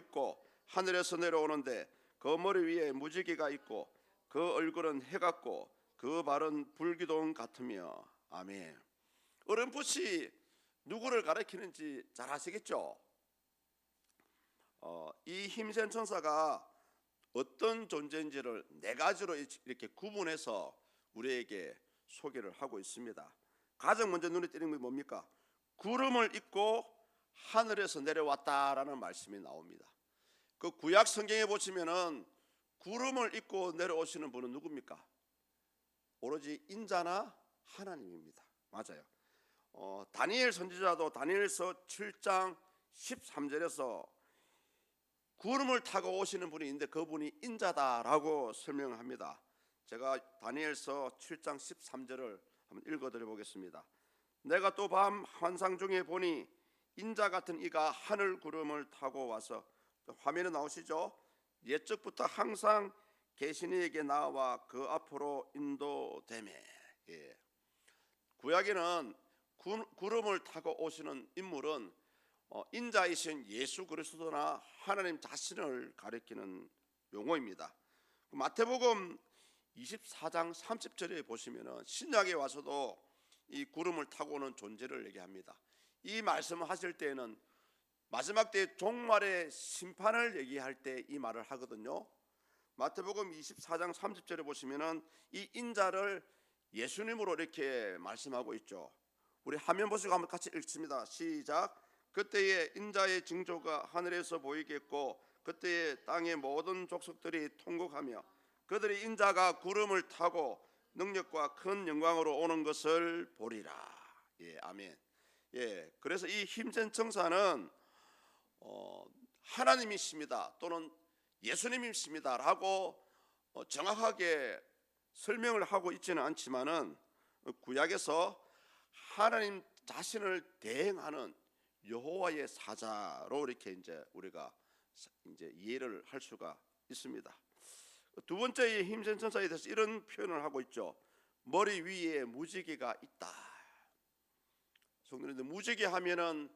입고 하늘에서 내려오는데 그 머리 위에 무지개가 있고 그 얼굴은 해 같고 그 발은 불기둥 같으며. 아멘. 어렴풋이 누구를 가리키는지 잘 아시겠죠? 이 힘센 천사가 어떤 존재인지를 네 가지로 이렇게 구분해서 우리에게 소개를 하고 있습니다. 가장 먼저 눈에 띄는 게 뭡니까? 구름을 입고 하늘에서 내려왔다라는 말씀이 나옵니다. 그 구약 성경에 보시면은 구름을 입고 내려오시는 분은 누굽니까? 오로지 인자나 하나님입니다. 맞아요. 다니엘 선지자도 다니엘서 7장 13절에서 구름을 타고 오시는 분이 있는데 그분이 인자다라고 설명합니다. 제가 다니엘서 7장 13절을 한번 읽어드려 보겠습니다. 내가 또 밤 환상 중에 보니 인자 같은 이가 하늘 구름을 타고 와서, 화면에 나오시죠? 옛적부터 항상 계신 이에게 나와 그 앞으로 인도되매. 예. 구약에는 구름을 타고 오시는 인물은 인자이신 예수 그리스도나 하나님 자신을 가리키는 용어입니다. 마태복음 24장 30절에 보시면은 신약에 와서도 이 구름을 타고 오는 존재를 얘기합니다. 이 말씀을 하실 때에는 마지막 때 종말의 심판을 얘기할 때 이 말을 하거든요. 마태복음 24장 30절에 보시면은 이 인자를 예수님으로 이렇게 말씀하고 있죠. 우리 화면 보시고 한번 같이 읽습니다. 시작. 그때에 인자의 징조가 하늘에서 보이겠고 그때에 땅의 모든 족속들이 통곡하며 그들이 인자가 구름을 타고 능력과 큰 영광으로 오는 것을 보리라. 예, 아멘. 예, 그래서 이 힘센 천사는 하나님이십니다 또는 예수님이십니다라고 정확하게 설명을 하고 있지는 않지만은 구약에서 하나님 자신을 대행하는 여호와의 사자로 이렇게 이제 우리가 이제 이해를 할 수가 있습니다. 두 번째 힘센 천사에 대해서 이런 표현을 하고 있죠. 머리 위에 무지개가 있다. 성도님들, 무지개 하면은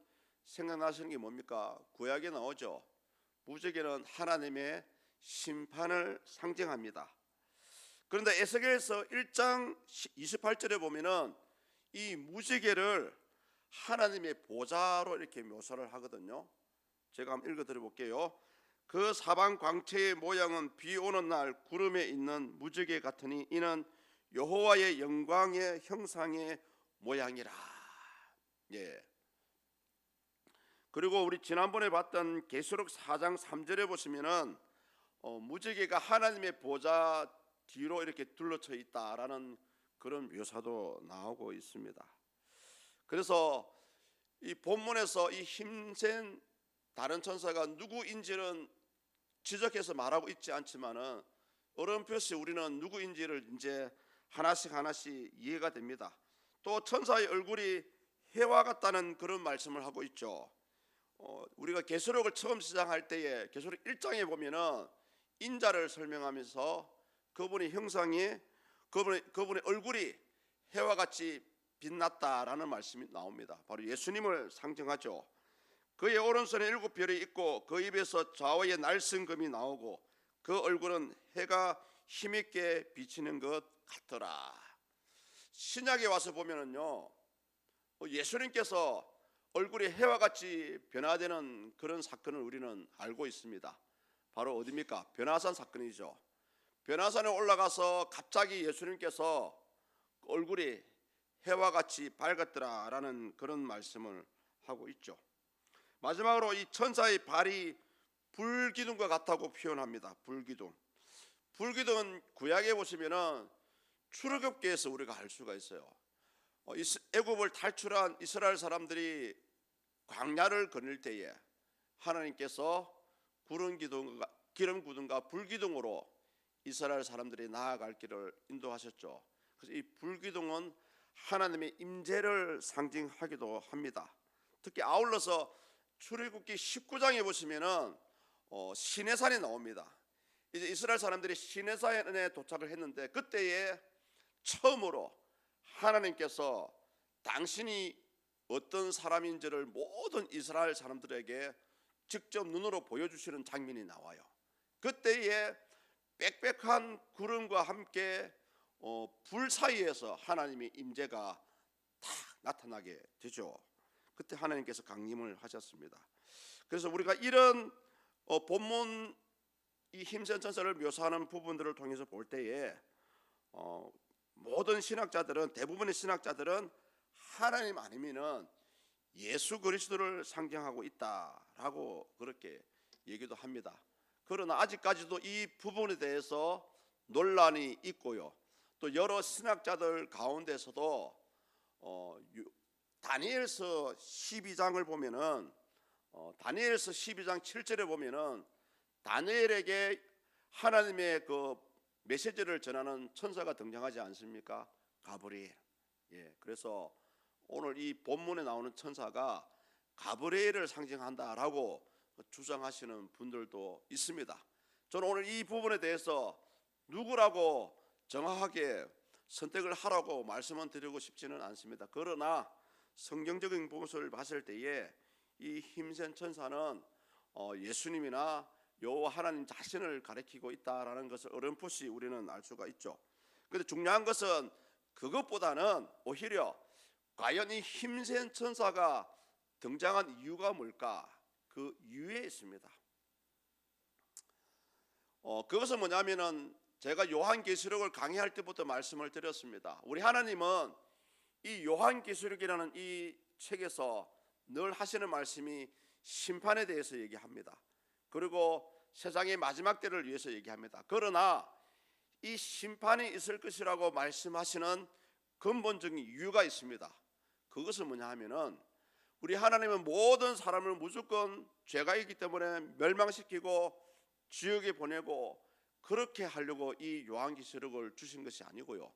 생각나시는 게 뭡니까? 구약에 나오죠. 무지개는 하나님의 심판을 상징합니다. 그런데 에스겔서 1장 28절에 보면은 이 무지개를 하나님의 보좌로 이렇게 묘사를 하거든요. 제가 한번 읽어드려 볼게요. 그 사방 광채의 모양은 비 오는 날 구름에 있는 무지개 같으니 이는 여호와의 영광의 형상의 모양이라. 예. 그리고 우리 지난번에 봤던 계시록 4장 3절에 보시면은 무지개가 하나님의 보좌 뒤로 이렇게 둘러쳐 있다라는 그런 묘사도 나오고 있습니다. 그래서 이 본문에서 이 힘센 다른 천사가 누구인지는 지적해서 말하고 있지 않지만은 어렴풋이 우리는 누구인지를 이제 하나씩 이해가 됩니다. 또 천사의 얼굴이 해와 같다는 그런 말씀을 하고 있죠. 우리가 계시록을 처음 시작할 때에 계시록 1장에 보면은 인자를 설명하면서 그분의 형상이 그분의 얼굴이 해와 같이 빛났다라는 말씀이 나옵니다. 바로 예수님을 상징하죠. 그의 오른손에 7별이 있고 그 입에서 좌우에 날성금이 나오고 그 얼굴은 해가 힘있게 비치는 것 같더라. 신약에 와서 보면은요, 예수님께서 얼굴이 해와 같이 변화되는 그런 사건을 우리는 알고 있습니다. 바로 어디입니까? 변화산 사건이죠. 변화산에 올라가서 갑자기 예수님께서 얼굴이 해와 같이 밝았더라라는 그런 말씀을 하고 있죠. 마지막으로 이 천사의 발이 불기둥과 같다고 표현합니다. 불기둥은 구약에 보시면은 출애굽기에서 우리가 알 수가 있어요. 애굽을 탈출한 이스라엘 사람들이 광야를 거닐 때에 하나님께서 기름 기둥과 불기둥으로 이스라엘 사람들이 나아갈 길을 인도하셨죠. 그래서 이 불기둥은 하나님의 임재를 상징하기도 합니다. 특히 아울러서 출애굽기 19장에 보시면은 시내산이 나옵니다. 이제 이스라엘 사람들이 시내산에 도착을 했는데 그때에 처음으로 하나님께서 당신이 어떤 사람인지를 모든 이스라엘 사람들에게 직접 눈으로 보여주시는 장면이 나와요. 그때에 빽빽한 구름과 함께 불 사이에서 하나님의 임재가 딱 나타나게 되죠. 그때 하나님께서 강림을 하셨습니다. 그래서 우리가 이런 본문 이 힘센 천사를 묘사하는 부분들을 통해서 볼 때에 모든 신학자들은, 대부분의 신학자들은 하나님 아니면은 예수 그리스도를 상징하고 있다라고 그렇게 얘기도 합니다. 그러나 아직까지도 이 부분에 대해서 논란이 있고요. 또 여러 신학자들 가운데서도 다니엘서 12장을 보면은 다니엘서 12장 7절에 보면은 다니엘에게 하나님의 그 메시지를 전하는 천사가 등장하지 않습니까? 가브리엘. 예, 그래서 오늘 이 본문에 나오는 천사가 가브리엘을 상징한다라고 주장하시는 분들도 있습니다. 저는 오늘 이 부분에 대해서 누구라고 정확하게 선택을 하라고 말씀은 드리고 싶지는 않습니다. 그러나 성경적인 부분을 봤을 때에 이 힘센 천사는 예수님이나 여호와 하나님 자신을 가리키고 있다라는 것을 어렴풋이 우리는 알 수가 있죠. 그런데 중요한 것은 그것보다는 오히려 과연 이 힘센 천사가 등장한 이유가 뭘까? 그 이유에 있습니다. 그것은 뭐냐면은 제가 요한계시록을 강의할 때부터 말씀을 드렸습니다. 우리 하나님은 이 요한계시록이라는 이 책에서 늘 하시는 말씀이 심판에 대해서 얘기합니다. 그리고 세상의 마지막 때를 위해서 얘기합니다. 그러나 이 심판이 있을 것이라고 말씀하시는 근본적인 이유가 있습니다. 그것은 뭐냐 하면은 우리 하나님은 모든 사람을 무조건 죄가 있기 때문에 멸망시키고 지옥에 보내고 그렇게 하려고 이 요한계시록을 주신 것이 아니고요.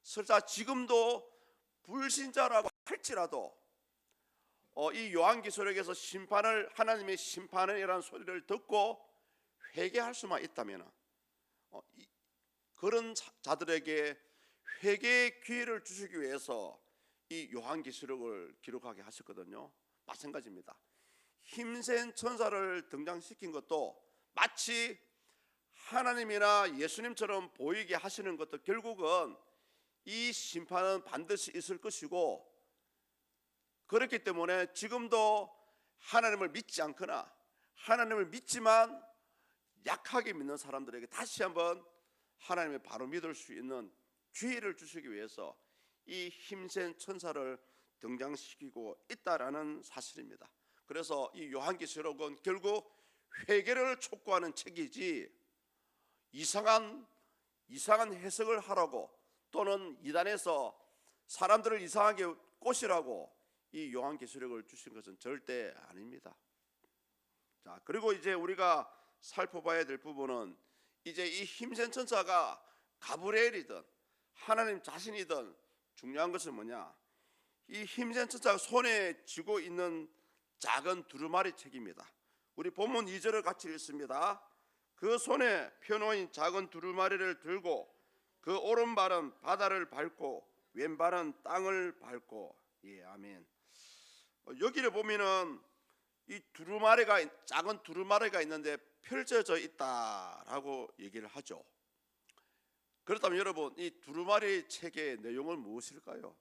설사 지금도 불신자라고 할지라도 이 요한계시록에서 심판을, 하나님의 심판이라는 소리를 듣고 회개할 수만 있다면 그런 자들에게 회개의 기회를 주시기 위해서 이 요한계시록을 기록하게 하셨거든요. 마찬가지입니다. 힘센 천사를 등장시킨 것도 마치 하나님이나 예수님처럼 보이게 하시는 것도 결국은 이 심판은 반드시 있을 것이고, 그렇기 때문에 지금도 하나님을 믿지 않거나 하나님을 믿지만 약하게 믿는 사람들에게 다시 한번 하나님을 바로 믿을 수 있는 기회를 주시기 위해서 이 힘센 천사를 등장시키고 있다라는 사실입니다. 그래서 이 요한계시록은 결국 회개를 촉구하는 책이지 이상한 해석을 하라고 또는 이단에서 사람들을 이상하게 꼬시라고 이 요한계시록을 주신 것은 절대 아닙니다. 자, 그리고 이제 우리가 살펴봐야 될 부분은 이제 이 힘센 천사가 가브리엘이든 하나님 자신이든 중요한 것은 뭐냐? 이 힘센 천사가 손에 쥐고 있는 작은 두루마리 책입니다. 우리 본문 2절을 같이 읽습니다. 그 손에 펴놓인 작은 두루마리를 들고 그 오른발은 바다를 밟고 왼발은 땅을 밟고. 예, 아멘. 여기를 보면은 이 두루마리가, 작은 두루마리가 있는데 펼쳐져 있다라고 얘기를 하죠. 그렇다면 여러분, 이 두루마리 책의 내용은 무엇일까요?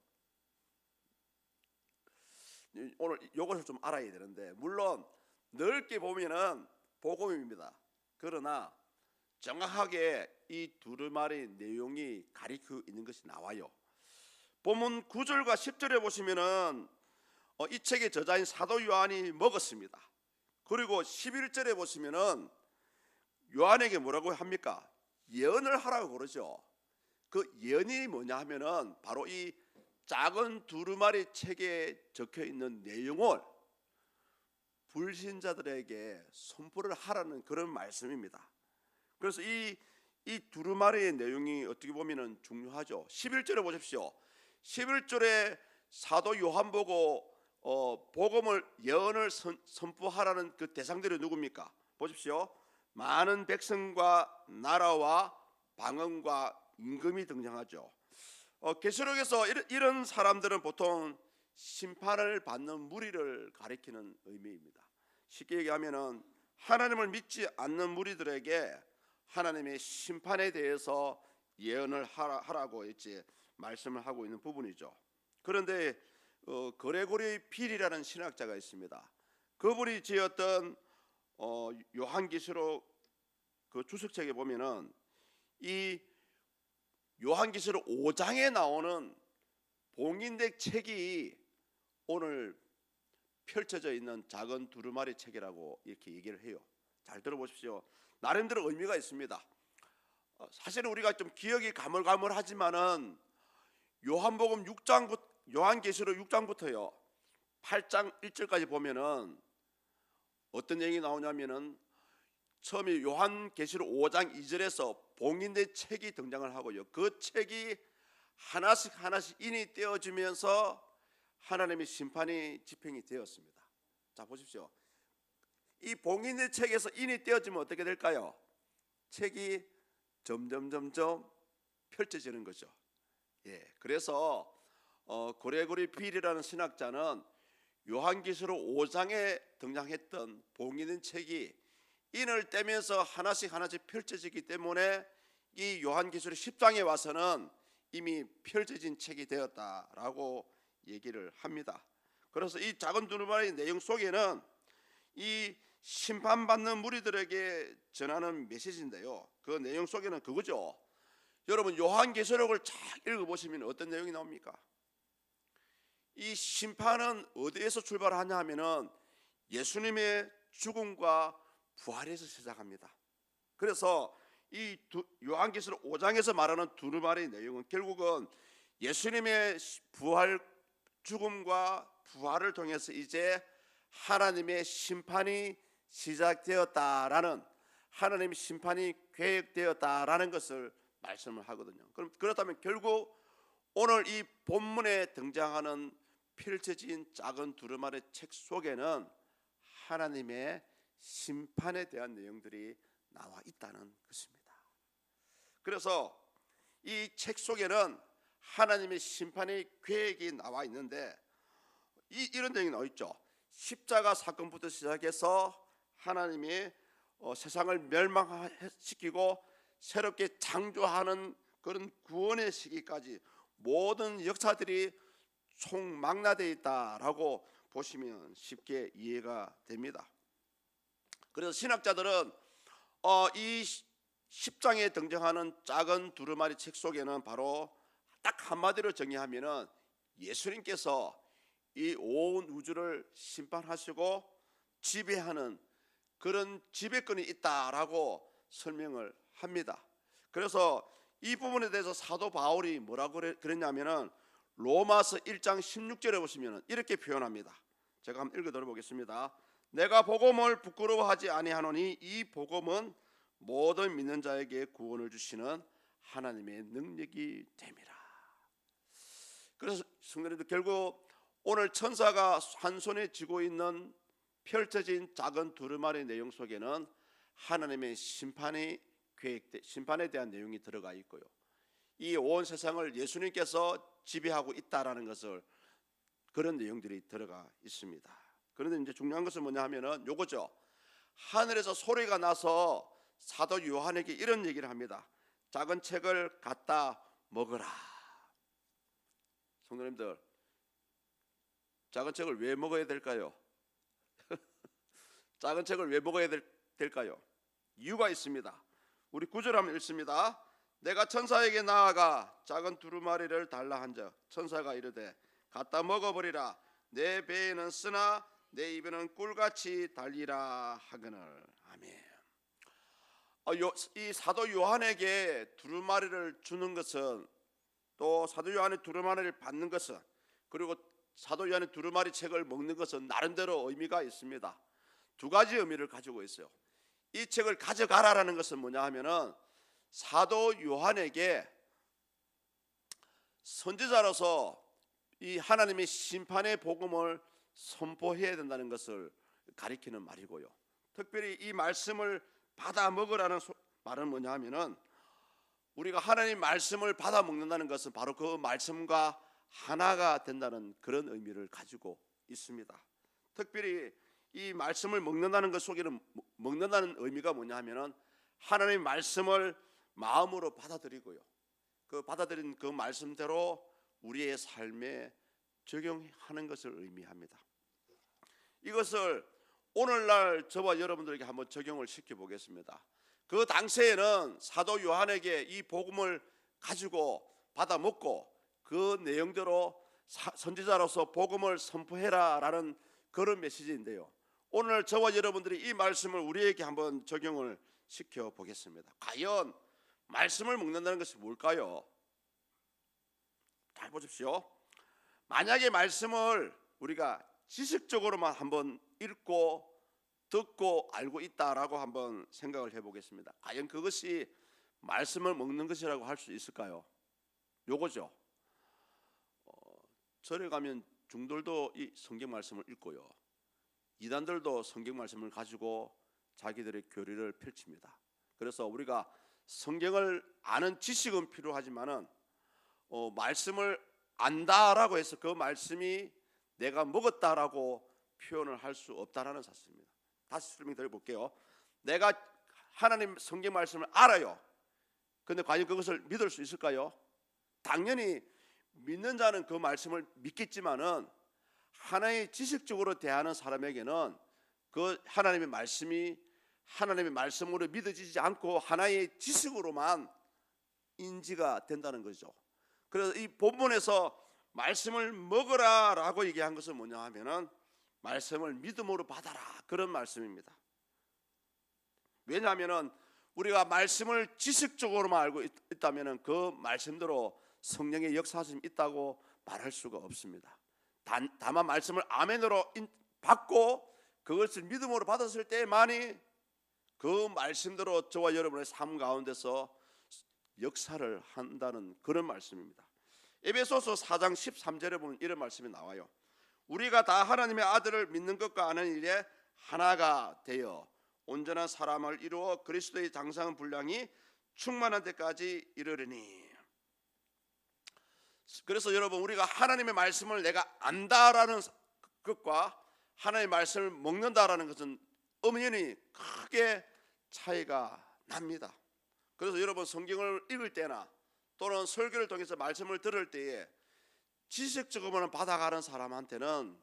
오늘 이것을 좀 알아야 되는데, 물론 넓게 보면은 복음입니다. 그러나 정확하게 이 두루마리 내용이 가리키고 있는 것이 나와요. 본문 9절과 10절에 보시면은 이 책의 저자인 사도 요한이 먹었습니다. 그리고 11절에 보시면은 요한에게 뭐라고 합니까? 예언을 하라고 그러죠. 그 예언이 뭐냐 하면은 바로 이 작은 두루마리 책에 적혀 있는 내용을 불신자들에게 선포를 하라는 그런 말씀입니다. 그래서 이 두루마리의 내용이 어떻게 보면은 중요하죠. 11절에 보십시오. 11절에 사도 요한 보고 복음을, 예언을 선포하라는 그 대상들이 누굽니까? 보십시오. 많은 백성과 나라와 방언과 임금이 등장하죠. 계시록에서 이런 사람들은 보통 심판을 받는 무리를 가리키는 의미입니다. 쉽게 얘기하면은 하나님을 믿지 않는 무리들에게 하나님의 심판에 대해서 예언을 하라고 이제 말씀을 하고 있는 부분이죠. 그런데 그레고리 필이라는 신학자가 있습니다. 그분이 지었던 요한계시록 그 주석책에 보면은 이 요한계시록 5장에 나오는 봉인된 책이 오늘 펼쳐져 있는 작은 두루마리 책이라고 이렇게 얘기를 해요. 잘 들어보십시오. 나름대로 의미가 있습니다. 사실은 우리가 좀 기억이 가물가물하지만은 요한복음 6장부터 요한계시록 6장부터요 8장 1절까지 보면은 어떤 내용이 나오냐면은 처음에 요한계시록 5장 2절에서 봉인된 책이 등장을 하고요. 그 책이 하나씩 인이 떼어지면서 하나님의 심판이 집행이 되었습니다. 자 보십시오. 이 봉인된 책에서 인이 떼어지면 어떻게 될까요? 책이 점점 펼쳐지는 거죠. 예, 그래서 고레고리 필이라는 신학자는 요한계시록 5장에 등장했던 봉인된 책이 인을 떼면서 하나씩 펼쳐지기 때문에 이 요한계시록 10장에 와서는 이미 펼쳐진 책이 되었다라고 얘기를 합니다. 그래서 이 작은 두루마리 내용 속에는 이 심판받는 무리들에게 전하는 메시지인데요. 그 내용 속에는 그거죠. 여러분 요한계시록을 잘 읽어보시면 어떤 내용이 나옵니까? 이 심판은 어디에서 출발하냐 하면은 예수님의 죽음과 부활에서 시작합니다. 그래서 이 요한계시록 5장에서 말하는 두루마리 내용은 결국은 예수님의 부활, 죽음과 부활을 통해서 이제 하나님의 심판이 시작되었다라는, 하나님의 심판이 계획되었다라는 것을 말씀을 하거든요. 그렇다면 결국 오늘 이 본문에 등장하는 펼쳐진 작은 두루마리 책 속에는 하나님의 심판에 대한 내용들이 나와 있다는 것입니다. 그래서 이 책 속에는 하나님의 심판의 계획이 나와 있는데 이런 내용이 나와 있죠. 십자가 사건부터 시작해서 하나님이 세상을 멸망시키고 새롭게 창조하는 그런 구원의 시기까지 모든 역사들이 총망라되어 있다라고 보시면 쉽게 이해가 됩니다. 그래서 신학자들은 이 10장에 등장하는 작은 두루마리 책 속에는 바로 딱 한마디로 정의하면은 예수님께서 이 온 우주를 심판하시고 지배하는 그런 지배권이 있다라고 설명을 합니다. 그래서 이 부분에 대해서 사도 바울이 뭐라고 그랬냐면은 로마서 1장 16절에 보시면 이렇게 표현합니다. 제가 한번 읽어 들어보겠습니다. 내가 복음을 부끄러워하지 아니하노니 이 복음은 모든 믿는 자에게 구원을 주시는 하나님의 능력이 됨이라. 그래서 성도님들 결국 오늘 천사가 한 손에 쥐고 있는 펼쳐진 작은 두루마리 내용 속에는 하나님의 심판에 대한 내용이 들어가 있고요. 이 온 세상을 예수님께서 지배하고 있다라는 것을 그런 내용들이 들어가 있습니다. 그런데 이제 중요한 것은 뭐냐 하면은 요거죠. 하늘에서 소리가 나서 사도 요한에게 이런 얘기를 합니다. 작은 책을 갖다 먹어라. 성도님들, 작은 책을 왜 먹어야 될까요? 작은 책을 왜 먹어야 될까요? 이유가 있습니다. 우리 9절 한번 읽습니다. 내가 천사에게 나아가 작은 두루마리를 달라 한즉 천사가 이르되 갖다 먹어버리라. 내 배에는 쓰나 내 입에는 꿀같이 달리라 하거늘. 아멘. 이 사도 요한에게 두루마리를 주는 것은, 또 사도 요한의 두루마리를 받는 것은, 그리고 사도 요한의 두루마리 책을 먹는 것은 나름대로 의미가 있습니다. 두 가지 의미를 가지고 있어요. 이 책을 가져가라라는 것은 뭐냐 하면은 사도 요한에게 선지자로서 이 하나님의 심판의 복음을 선포해야 된다는 것을 가리키는 말이고요. 특별히 이 말씀을 받아 먹으라는 말은 뭐냐 하면은 우리가 하나님 말씀을 받아 먹는다는 것은 바로 그 말씀과 하나가 된다는 그런 의미를 가지고 있습니다. 특별히 이 말씀을 먹는다는 것 속에는 먹는다는 의미가 뭐냐 하면은 하나님의 말씀을 마음으로 받아들이고요. 그 받아들인 그 말씀대로 우리의 삶에 적용하는 것을 의미합니다. 이것을 오늘날 저와 여러분들에게 한번 적용을 시켜 보겠습니다. 그 당시에는 사도 요한에게 이 복음을 가지고 받아 먹고 그 내용대로 선지자로서 복음을 선포해라라는 그런 메시지인데요. 오늘 저와 여러분들이 이 말씀을 우리에게 한번 적용을 시켜 보겠습니다. 과연 말씀을 먹는다는 것이 뭘까요? 잘 보십시오. 만약에 말씀을 우리가 지식적으로만 한번 읽고 듣고 알고 있다라고 한번 생각을 해보겠습니다. 과연 그것이 말씀을 먹는 것이라고 할 수 있을까요? 요거죠. 절에 가면 중들도 이 성경 말씀을 읽고요, 이단들도 성경 말씀을 가지고 자기들의 교리를 펼칩니다. 그래서 우리가 성경을 아는 지식은 필요하지만은 말씀을 안다라고 해서 그 말씀이 내가 먹었다라고 표현을 할 수 없다라는 사실입니다. 다시 설명드려 볼게요. 내가 하나님 성경 말씀을 알아요. 그런데 과연 그것을 믿을 수 있을까요? 당연히 믿는 자는 그 말씀을 믿겠지만은 하나의 지식적으로 대하는 사람에게는 그 하나님의 말씀이 하나님의 말씀으로 믿어지지 않고 하나의 지식으로만 인지가 된다는 거죠. 그래서 이 본문에서 말씀을 먹으라라고 얘기한 것은 뭐냐 하면은 말씀을 믿음으로 받아라, 그런 말씀입니다. 왜냐하면은 우리가 말씀을 지식적으로만 알고 있다면은 그 말씀대로 성령의 역사하심이 있다고 말할 수가 없습니다. 다만 말씀을 아멘으로 받고 그것을 믿음으로 받았을 때만이 그 말씀대로 저와 여러분의 삶 가운데서 역사를 한다는 그런 말씀입니다. 에베소서 4장 13절에 보면 이런 말씀이 나와요. 우리가 다 하나님의 아들을 믿는 것과 아는 일에 하나가 되어 온전한 사람을 이루어 그리스도의 장성한 분량이 충만한 데까지 이르리니. 그래서 여러분, 우리가 하나님의 말씀을 내가 안다라는 것과 하나님의 말씀을 먹는다라는 것은 엄연히 크게 차이가 납니다. 그래서 여러분, 성경을 읽을 때나 또는 설교를 통해서 말씀을 들을 때에 지식적으로만 받아가는 사람한테는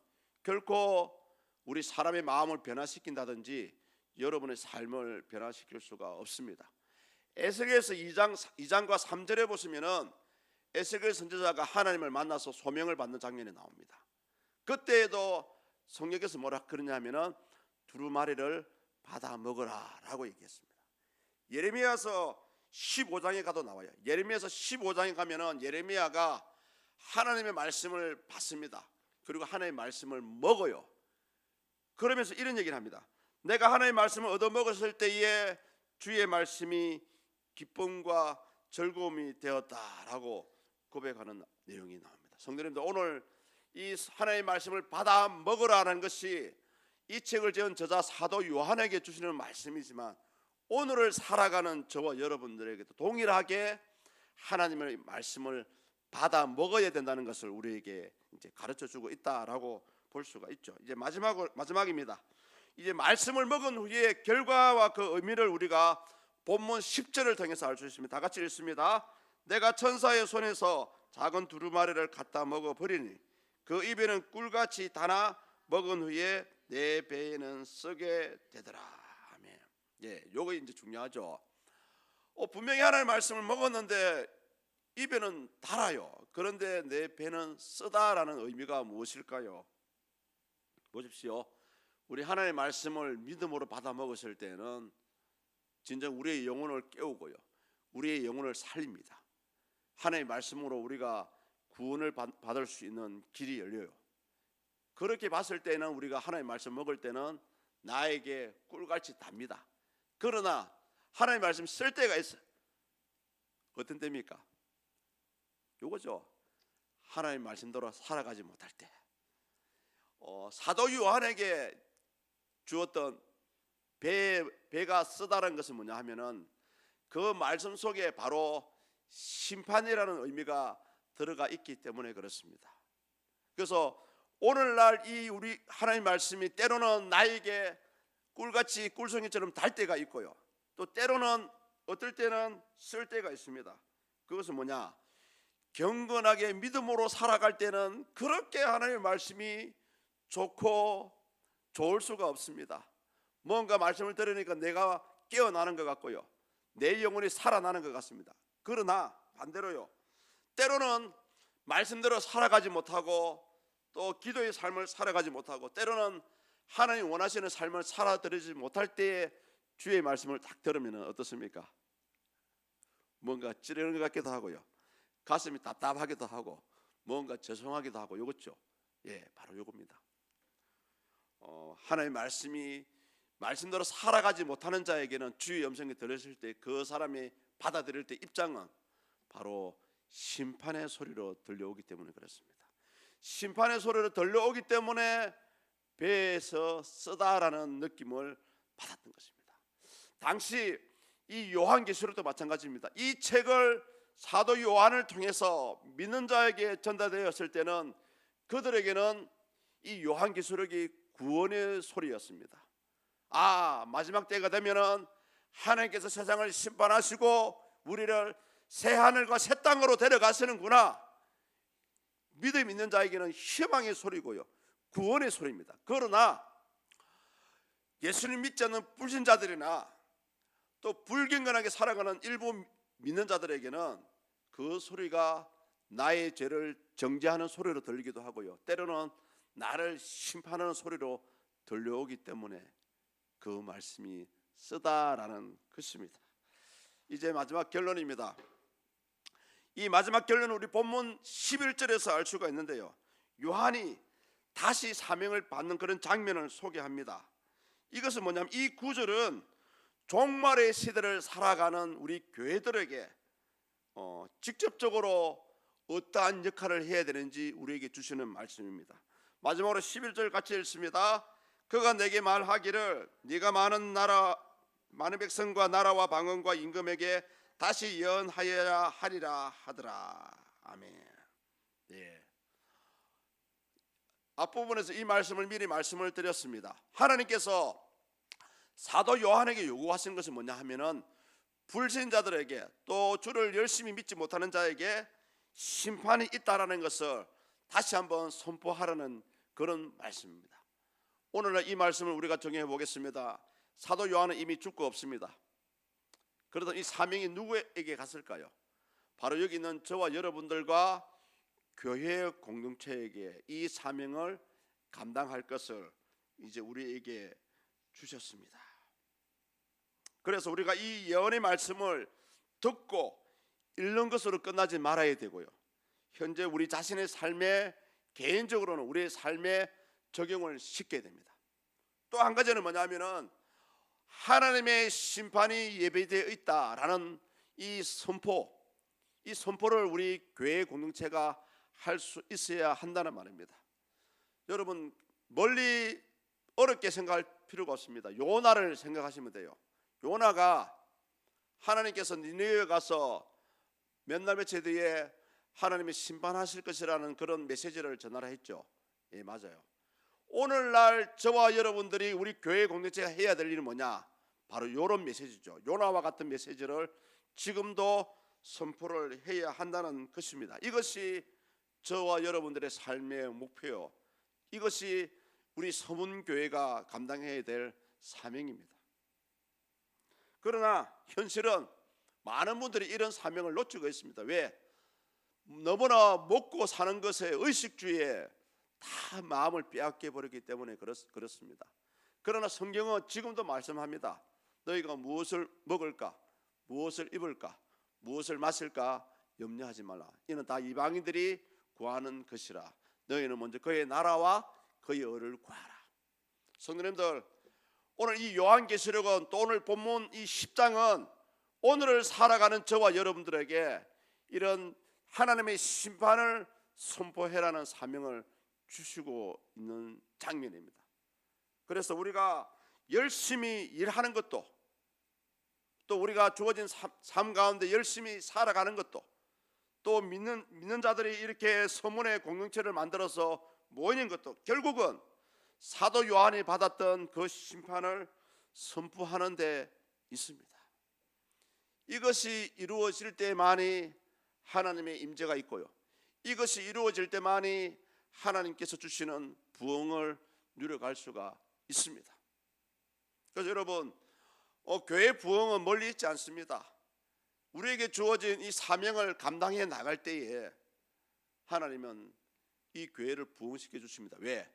결코 우리 사람의 마음을 변화시킨다든지 여러분의 삶을 변화시킬 수가 없습니다. 에스겔서 2장과 3절에 보시면은 에스겔 선지자가 하나님을 만나서 소명을 받는 장면이 나옵니다. 그때에도 성경에서 뭐라 그러냐면은 두루마리를 받아 먹으라라고 얘기했습니다. 예레미야서 15장에 가도 나와요. 예레미야서 15장에 가면은 예레미야가 하나님의 말씀을 받습니다. 그리고 하나님의 말씀을 먹어요. 그러면서 이런 얘기를 합니다. 내가 하나님의 말씀을 얻어 먹었을 때에 주의 말씀이 기쁨과 즐거움이 되었다라고 고백하는 내용이 나옵니다. 성도님들, 오늘 이 하나님의 말씀을 받아 먹으라는 것이 이 책을 지은 저자 사도 요한에게 주시는 말씀이지만 오늘을 살아가는 저와 여러분들에게도 동일하게 하나님의 말씀을 받아 먹어야 된다는 것을 우리에게 이제 가르쳐 주고 있다라고 볼 수가 있죠. 이제 마지막입니다. 이제 말씀을 먹은 후에 결과와 그 의미를 우리가 본문 10절을 통해서 알 수 있습니다. 다 같이 읽습니다. 내가 천사의 손에서 작은 두루마리를 갖다 먹어 버리니 그 입에는 꿀같이 달아 먹은 후에 내 배에는 썩게 되더라. 아멘. 예, 요거 이제 중요하죠. 분명히 하나님의 말씀을 먹었는데 입에는 달아요. 그런데 내 배는 쓰다라는 의미가 무엇일까요? 보십시오. 우리 하나님의 말씀을 믿음으로 받아 먹었을 때는 진정 우리의 영혼을 깨우고요, 우리의 영혼을 살립니다. 하나님의 말씀으로 우리가 구원을 받을 수 있는 길이 열려요. 그렇게 봤을 때는 우리가 하나님의 말씀 먹을 때는 나에게 꿀같이 답니다. 그러나 하나님의 말씀 쓸 때가 있어요. 어떤 때입니까? 요거죠. 하나님의 말씀대로 살아가지 못할 때. 사도 요한에게 주었던 배가 쓰다는 것은 뭐냐 하면은 그 말씀 속에 바로 심판이라는 의미가 들어가 있기 때문에 그렇습니다. 그래서 오늘날 이 우리 하나님 말씀이 때로는 나에게 꿀같이 꿀송이처럼 달 때가 있고요, 또 때로는 어떨 때는 쓸 때가 있습니다. 그것은 뭐냐? 경건하게 믿음으로 살아갈 때는 그렇게 하나님의 말씀이 좋고 좋을 수가 없습니다. 뭔가 말씀을 들으니까 내가 깨어나는 것 같고요, 내 영혼이 살아나는 것 같습니다. 그러나 반대로요, 때로는 말씀대로 살아가지 못하고 또 기도의 삶을 살아가지 못하고 때로는 하나님 원하시는 삶을 살아드리지 못할 때에 주의 말씀을 딱 들으면 어떻습니까? 뭔가 찌르는 것 같기도 하고요, 가슴이 답답하기도 하고 뭔가 죄송하기도 하고, 요거죠. 예, 바로 요겁니다. 하나님의 말씀이 말씀대로 살아가지 못하는 자에게는 주의 음성이 들렸을 때 그 사람이 받아들일 때 입장은 바로 심판의 소리로 들려오기 때문에 그렇습니다. 심판의 소리로 들려오기 때문에 배에서 쓰다라는 느낌을 받았던 것입니다. 당시 이 요한계시록도 마찬가지입니다. 이 책을 사도 요한을 통해서 믿는 자에게 전달되었을 때는 그들에게는 이 요한계시록이 구원의 소리였습니다. 아, 마지막 때가 되면은 하나님께서 세상을 심판하시고 우리를 새 하늘과 새 땅으로 데려가시는구나. 믿음 있는 자에게는 희망의 소리고요, 구원의 소리입니다. 그러나 예수님 믿지 않는 불신자들이나 또 불경건하게 살아가는 일부 믿는 자들에게는 그 소리가 나의 죄를 정죄하는 소리로 들리기도 하고요, 때로는 나를 심판하는 소리로 들려오기 때문에 그 말씀이 쓰다라는 것입니다. 이제 마지막 결론입니다. 이 마지막 결론은 우리 본문 11절에서 알 수가 있는데요, 요한이 다시 사명을 받는 그런 장면을 소개합니다. 이것은 뭐냐면 이 구절은 종말의 시대를 살아가는 우리 교회들에게 직접적으로 어떠한 역할을 해야 되는지 우리에게 주시는 말씀입니다. 마지막으로 11절 같이 읽습니다. 그가 내게 말하기를 네가 많은 백성과 나라와 방언과 임금에게 다시 예언하여야 하리라 하더라. 아멘. 예. 앞부분에서 이 말씀을 미리 말씀을 드렸습니다. 하나님께서 사도 요한에게 요구하신 것은 뭐냐 하면은 불신자들에게 또 주를 열심히 믿지 못하는 자에게 심판이 있다라는 것을 다시 한번 선포하라는 그런 말씀입니다. 오늘날 이 말씀을 우리가 정해 보겠습니다. 사도 요한은 이미 죽고 없습니다. 그러던 이 사명이 누구에게 갔을까요? 바로 여기 있는 저와 여러분들과 교회 공동체에게 이 사명을 감당할 것을 이제 우리에게 주셨습니다. 그래서 우리가 이 예언의 말씀을 듣고 읽는 것으로 끝나지 말아야 되고요, 현재 우리 자신의 삶에 개인적으로는 우리의 삶에 적용을 시켜야 됩니다. 또 한 가지는 뭐냐면은 하나님의 심판이 예배되어 있다라는 이 선포를 우리 교회 공동체가 할 수 있어야 한다는 말입니다. 여러분, 멀리 어렵게 생각할 필요가 없습니다. 요나를 생각하시면 돼요. 요나가 하나님께서 니느웨에 가서 몇 날 며칠 뒤에 하나님이 심판하실 것이라는 그런 메시지를 전하라 했죠. 예, 맞아요. 오늘날 저와 여러분들이 우리 교회 공동체가 해야 될 일은 뭐냐? 바로 이런 메시지죠. 요나와 같은 메시지를 지금도 선포를 해야 한다는 것입니다. 이것이 저와 여러분들의 삶의 목표요, 이것이 우리 서문교회가 감당해야 될 사명입니다. 그러나 현실은 많은 분들이 이런 사명을 놓치고 있습니다. 왜? 너무나 먹고 사는 것에 의식주의에 다 마음을 빼앗겨 버렸기 때문에 그렇습니다. 그러나 성경은 지금도 말씀합니다. 너희가 무엇을 먹을까, 무엇을 입을까, 무엇을 마실까 염려하지 말라. 이는 다 이방인들이 구하는 것이라. 너희는 먼저 그의 나라와 그의 의를 구하라. 성도님들, 오늘 이 요한계시록은 또 오늘 본문 이 10장은 오늘을 살아가는 저와 여러분들에게 이런 하나님의 심판을 선포해라는 사명을 주시고 있는 장면입니다. 그래서 우리가 열심히 일하는 것도, 또 우리가 주어진 삶 가운데 열심히 살아가는 것도, 또 믿는 자들이 이렇게 서문의 공동체를 만들어서 모이는 것도 결국은 사도 요한이 받았던 그 심판을 선포하는 데 있습니다. 이것이 이루어질 때만이 하나님의 임재가 있고요, 이것이 이루어질 때만이 하나님께서 주시는 부흥을 누려갈 수가 있습니다. 그래서 여러분, 교회 부흥은 멀리 있지 않습니다. 우리에게 주어진 이 사명을 감당해 나갈 때에 하나님은 이 교회를 부흥시켜 주십니다. 왜?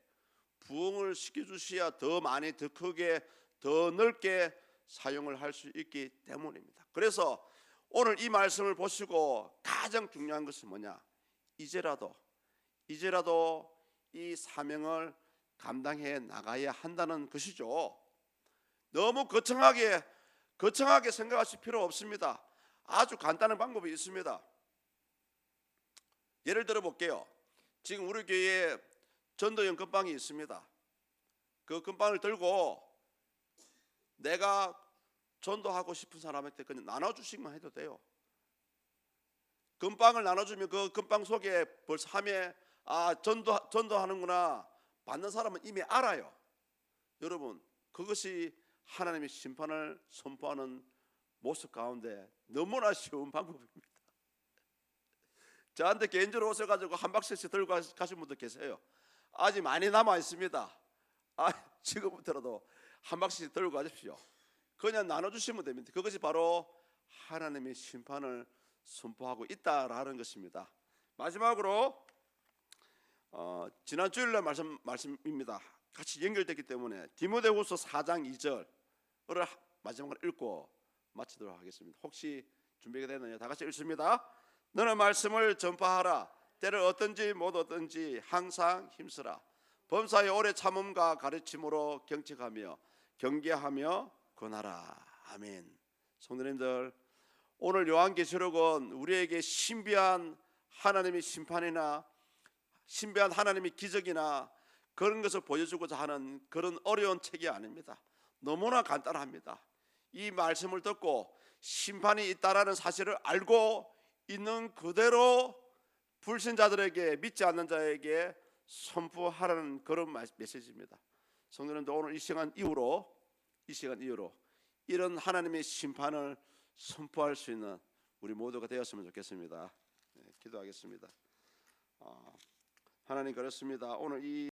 부흥을 시켜주셔야 더 많이, 더 크게, 더 넓게 사용을 할 수 있기 때문입니다. 그래서 오늘 이 말씀을 보시고 가장 중요한 것은 뭐냐? 이제라도 이 사명을 감당해 나가야 한다는 것이죠. 너무 거창하게 생각하실 필요 없습니다. 아주 간단한 방법이 있습니다. 예를 들어 볼게요. 지금 우리 교회에 전도연 금방이 있습니다. 그 금방을 들고 내가 전도하고 싶은 사람한테 그냥 나눠주시기만 해도 돼요. 금방을 나눠주면 그 금방 속에 벌써 함에 전도하는구나 받는 사람은 이미 알아요. 여러분, 그것이 하나님의 심판을 선포하는 모습 가운데 너무나 쉬운 방법입니다. 저한테 개인적으로 오셔가지고 한 박스씩 들고 가신 분도 계세요. 아직 많이 남아 있습니다. 지금부터라도 한 박스씩 들고 가십시오. 그냥 나눠주시면 됩니다. 그것이 바로 하나님의 심판을 선포하고 있다라는 것입니다. 마지막으로 지난 주일날 말씀입니다. 같이 연결되기 때문에 디모데후서 4장 2절을 마지막으로 읽고 마치도록 하겠습니다. 혹시 준비가 되느냐? 다 같이 읽습니다. 너는 말씀을 전파하라. 때를 어떤지 못 어떤지 항상 힘쓰라. 범사의 오래 참음과 가르침으로 경책하며 경계하며 권하라. 아멘. 성도님들, 오늘 요한계시록은 우리에게 신비한 하나님의 심판이나 신비한 하나님의 기적이나 그런 것을 보여주고자 하는 그런 어려운 책이 아닙니다. 너무나 간단합니다. 이 말씀을 듣고 심판이 있다라는 사실을 알고 있는 그대로 불신자들에게, 믿지 않는 자에게 선포하라는 그런 메시지입니다. 성도님들, 오늘 이 시간 이후로 이런 하나님의 심판을 선포할 수 있는 우리 모두가 되었으면 좋겠습니다. 기도하겠습니다. 하나님, 그렇습니다. 오늘 이